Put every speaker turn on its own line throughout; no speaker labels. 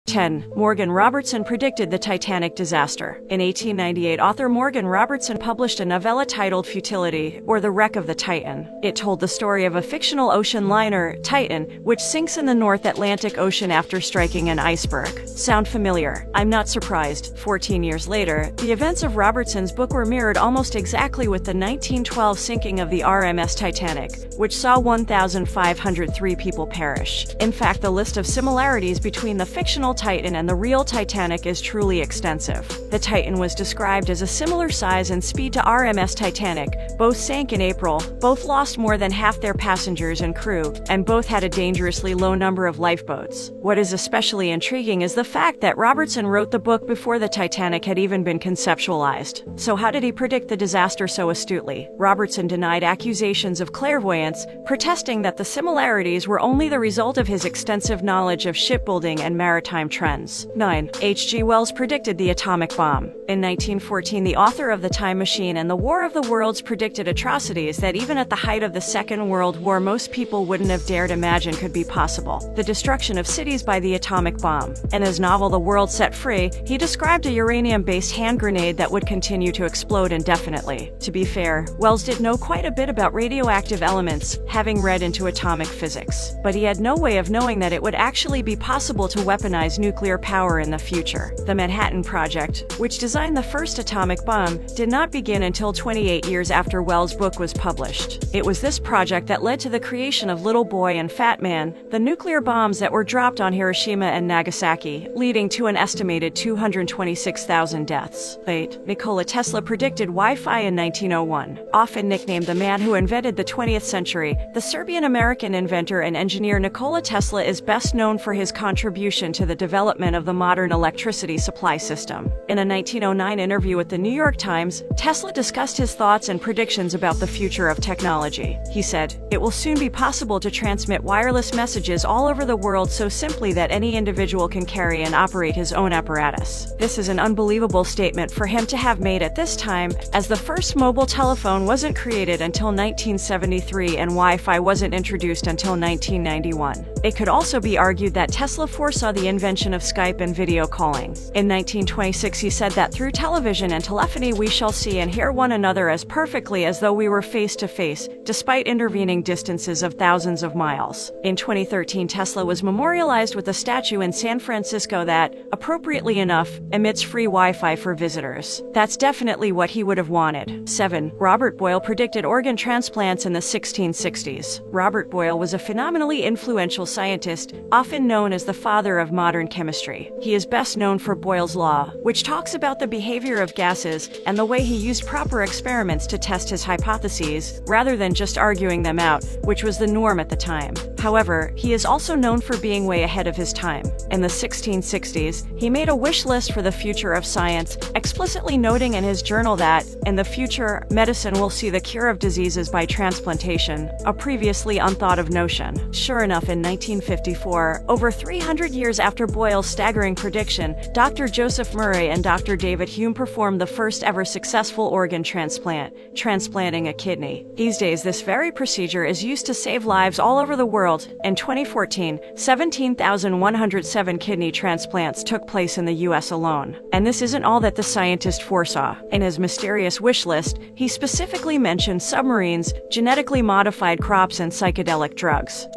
10. Morgan Robertson predicted the Titanic disaster. In 1898, author Morgan Robertson published a novella titled Futility, or The Wreck of the Titan. It told the story of a fictional ocean liner, Titan, which sinks in the North Atlantic Ocean after striking an iceberg. Sound familiar? I'm not surprised. 14 years later, the events of Robertson's book were mirrored almost exactly with the 1912 sinking of the RMS Titanic, which saw 1,503 people perish. In fact, the list of similarities between the fictional Titan and the real Titanic is truly extensive. The Titan was described as a similar size and speed to RMS Titanic. Both sank in April, both lost more than half their passengers and crew, and both had a dangerously low number of lifeboats. What is especially intriguing is the fact that Robertson wrote the book before the Titanic had even been conceptualized. So how did he predict the disaster so astutely? Robertson denied accusations of clairvoyance, protesting that the similarities were only the result of his extensive knowledge of shipbuilding and maritime trends. 9. H.G. Wells predicted the atomic bomb. In 1914, the author of The Time Machine and The War of the Worlds predicted atrocities that even at the height of the Second World War most people wouldn't have dared imagine could be possible. The destruction of cities by the atomic bomb. In his novel The World Set Free, he described a uranium-based hand grenade that would continue to explode indefinitely. To be fair, Wells did know quite a bit about radioactive elements, having read into atomic physics. But he had no way of knowing that it would actually be possible to weaponize nuclear power in the future. The Manhattan Project, which designed the first atomic bomb, did not begin until 28 years after Wells' book was published. It was this project that led to the creation of Little Boy and Fat Man, the nuclear bombs that were dropped on Hiroshima and Nagasaki, leading to an estimated 226,000 deaths. 8. Nikola Tesla predicted Wi-Fi in 1901. Often nicknamed the man who invented the 20th century, the Serbian-American inventor and engineer Nikola Tesla is best known for his contribution to the development of the modern electricity supply system. In a 1909 interview with the New York Times, Tesla discussed his thoughts and predictions about the future of technology. He said, "It will soon be possible to transmit wireless messages all over the world so simply that any individual can carry and operate his own apparatus." This is an unbelievable statement for him to have made at this time, as the first mobile telephone wasn't created until 1973 and Wi-Fi wasn't introduced until 1991. It could also be argued that Tesla foresaw the invention of Skype and video calling. In 1926, he said that through television and telephony we shall see and hear one another as perfectly as though we were face to face, despite intervening distances of thousands of miles. In 2013, Tesla was memorialized with a statue in San Francisco that, appropriately enough, emits free Wi-Fi for visitors. That's definitely what he would have wanted. 7. Robert Boyle predicted organ transplants in the 1660s. Robert Boyle was a phenomenally influential scientist, often known as the father of modern chemistry. He is best known for Boyle's Law, which talks about the behavior of gases and the way he used proper experiments to test his hypotheses, rather than just arguing them out, which was the norm at the time. However, he is also known for being way ahead of his time. In the 1660s, he made a wish list for the future of science, explicitly noting in his journal that, in the future, medicine will see the cure of diseases by transplantation, a previously unthought of notion. Sure enough, in 1954, over 300 years after Boyle's staggering prediction, Dr. Joseph Murray and Dr. David Hume performed the first ever successful organ transplant, transplanting a kidney. These days, this very procedure is used to save lives all over the world. In 2014, 17,107 kidney transplants took place in the US alone. And this isn't all that the scientist foresaw. In his mysterious wish list, he specifically mentioned submarines, genetically modified crops, and psychedelic drugs.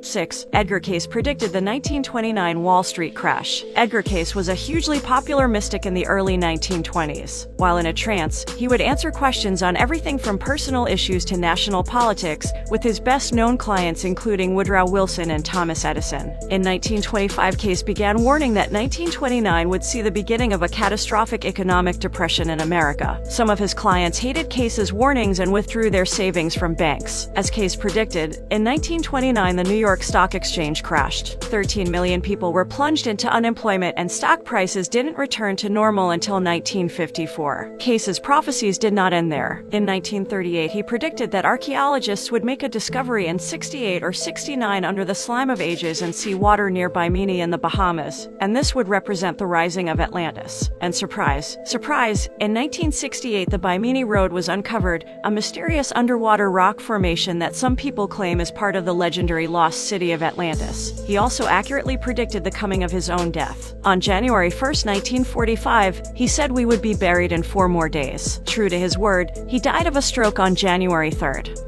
6. Edgar Cayce predicted the 1929 Wall Street crash. Edgar Cayce was a hugely popular mystic in the early 1920s. While in a trance, he would answer questions on everything from personal issues to national politics, with his best-known clients including Woodrow Wilson and Thomas Edison. In 1925, Cayce began warning that 1929 would see the beginning of a catastrophic economic depression in America. Some of his clients hated Cayce's warnings and withdrew their savings from banks. As Cayce predicted, in 1929 the New York Stock Exchange crashed. 13 million people were plunged into unemployment and stock prices didn't return to normal until 1954. Cayce's prophecies did not end there. In 1938, he predicted that archaeologists would make a discovery in 68 or 69 under the slime of ages and see water near Bimini in the Bahamas, and this would represent the rising of Atlantis. And surprise, surprise, in 1968 the Bimini Road was uncovered, a mysterious underwater rock formation that some people claim is part of the legendary Lost lost city of Atlantis. He also accurately predicted the coming of his own death. On January 1st, 1945, he said we would be buried in 4 more days. True to his word, he died of a stroke on January 3rd.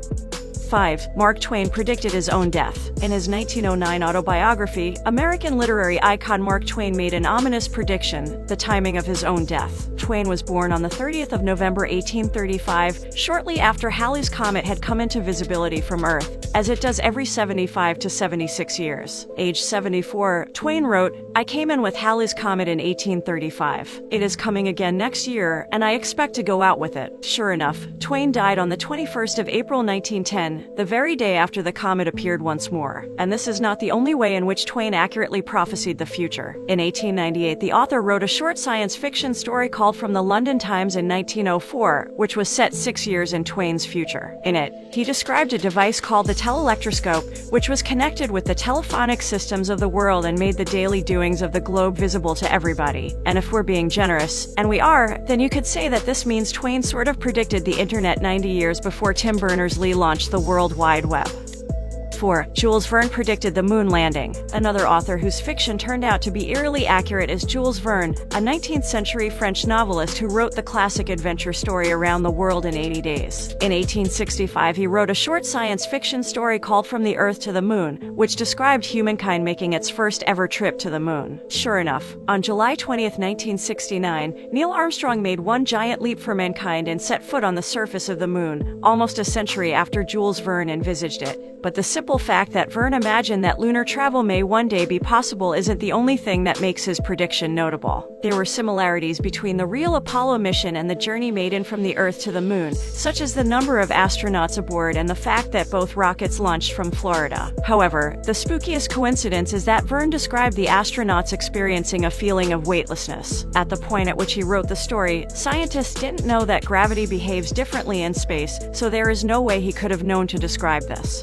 5. Mark Twain predicted his own death. In his 1909 autobiography, American literary icon Mark Twain made an ominous prediction: the timing of his own death. Twain was born on the 30th of November 1835, shortly after Halley's Comet had come into visibility from Earth, as it does every 75 to 76 years. Age 74, Twain wrote, "I came in with Halley's Comet in 1835. It is coming again next year, and I expect to go out with it." Sure enough, Twain died on the 21st of April 1910, the very day after the comet appeared once more. And this is not the only way in which Twain accurately prophesied the future. In 1898, the author wrote a short science fiction story called From the London Times in 1904, which was set 6 years in Twain's future. In it, he described a device called the telelectroscope, which was connected with the telephonic systems of the world and made the daily doings of the globe visible to everybody. And if we're being generous, and we are, then you could say that this means Twain sort of predicted the internet 90 years before Tim Berners-Lee launched the World Wide Web. 4. Jules Verne predicted the moon landing. Another author whose fiction turned out to be eerily accurate is Jules Verne, a 19th century French novelist who wrote the classic adventure story Around the World in 80 Days. In 1865, he wrote a short science fiction story called From the Earth to the Moon, which described humankind making its first ever trip to the moon. Sure enough, on July 20th, 1969, Neil Armstrong made one giant leap for mankind and set foot on the surface of the moon, almost a century after Jules Verne envisaged it. But the simple fact that Verne imagined that lunar travel may one day be possible isn't the only thing that makes his prediction notable. There were similarities between the real Apollo mission and the journey made in from the Earth to the moon, such as the number of astronauts aboard and the fact that both rockets launched from Florida. However, the spookiest coincidence is that Verne described the astronauts experiencing a feeling of weightlessness. At the point at which he wrote the story, scientists didn't know that gravity behaves differently in space, so there is no way he could have known to describe this.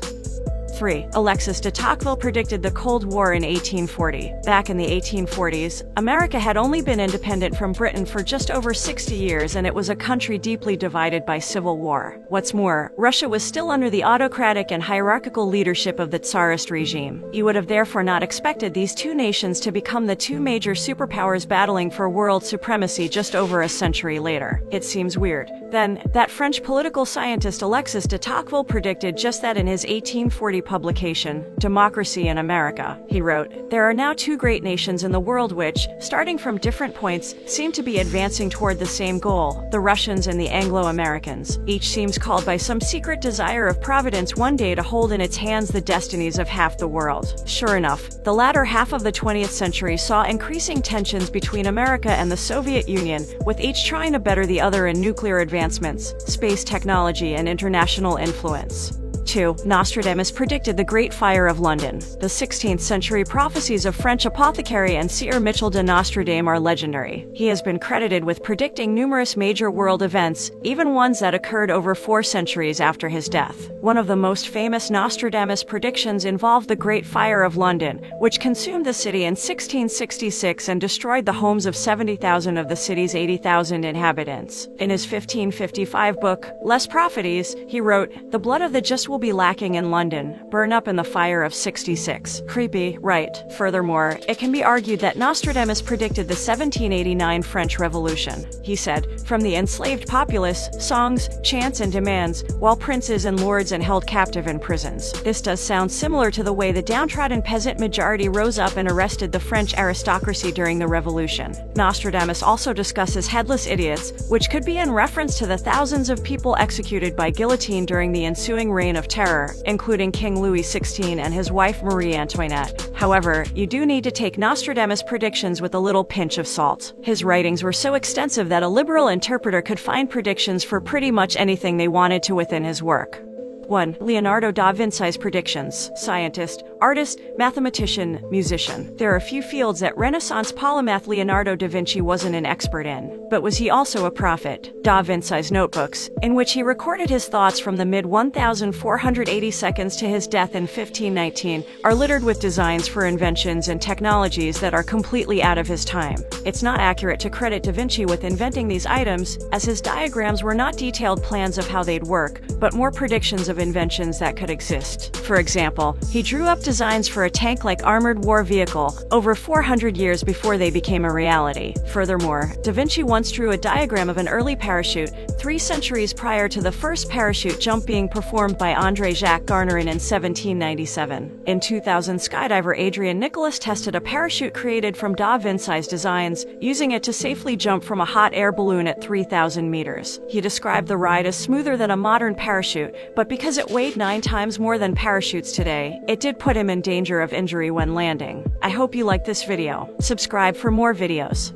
3. Alexis de Tocqueville predicted the Cold War in 1840. Back in the 1840s, America had only been independent from Britain for just over 60 years, and it was a country deeply divided by civil war. What's more, Russia was still under the autocratic and hierarchical leadership of the Tsarist regime. You would have therefore not expected these two nations to become the two major superpowers battling for world supremacy just over a century later. It seems weird, then, that French political scientist Alexis de Tocqueville predicted just that in his 1840 publication, Democracy in America. He wrote, "There are now two great nations in the world which, starting from different points, seem to be advancing toward the same goal, the Russians and the Anglo-Americans. Each seems called by some secret desire of Providence one day to hold in its hands the destinies of half the world." Sure enough, the latter half of the 20th century saw increasing tensions between America and the Soviet Union, with each trying to better the other in nuclear advancements, space technology, and international influence. 2. Nostradamus predicted the Great Fire of London. The 16th century prophecies of French apothecary and seer Michel de Nostradame are legendary. He has been credited with predicting numerous major world events, even ones that occurred over 4 centuries after his death. One of the most famous Nostradamus predictions involved the Great Fire of London, which consumed the city in 1666 and destroyed the homes of 70,000 of the city's 80,000 inhabitants. In his 1555 book, Les Prophéties, he wrote, "The blood of the just will be lacking in London, burn up in the fire of 66. Creepy, right? Furthermore, it can be argued that Nostradamus predicted the 1789 French Revolution. He said, "From the enslaved populace, songs, chants, and demands, while princes and lords and held captive in prisons." This does sound similar to the way the downtrodden peasant majority rose up and arrested the French aristocracy during the Revolution. Nostradamus also discusses headless idiots, which could be in reference to the thousands of people executed by guillotine during the ensuing reign of terror, including King Louis XVI and his wife Marie Antoinette. However, you do need to take Nostradamus' predictions with a little pinch of salt. His writings were so extensive that a liberal interpreter could find predictions for pretty much anything they wanted to within his work. 1. Leonardo da Vinci's predictions. Scientist, artist, mathematician, musician. There are few fields that Renaissance polymath Leonardo da Vinci wasn't an expert in. But was he also a prophet? Da Vinci's notebooks, in which he recorded his thoughts from the mid-1480 seconds to his death in 1519, are littered with designs for inventions and technologies that are completely out of his time. It's not accurate to credit da Vinci with inventing these items, as his diagrams were not detailed plans of how they'd work, but more predictions of of inventions that could exist. For example, he drew up designs for a tank-like armored war vehicle over 400 years before they became a reality. Furthermore, Da Vinci once drew a diagram of an early parachute 3 centuries prior to the first parachute jump being performed by André Jacques Garnerin in 1797. In 2000, skydiver Adrian Nicholas tested a parachute created from Da Vinci's designs, using it to safely jump from a hot air balloon at 3,000 meters. He described the ride as smoother than a modern parachute, but because it weighed 9 times more than parachutes today, it did put him in danger of injury when landing. I hope you liked this video. Subscribe for more videos.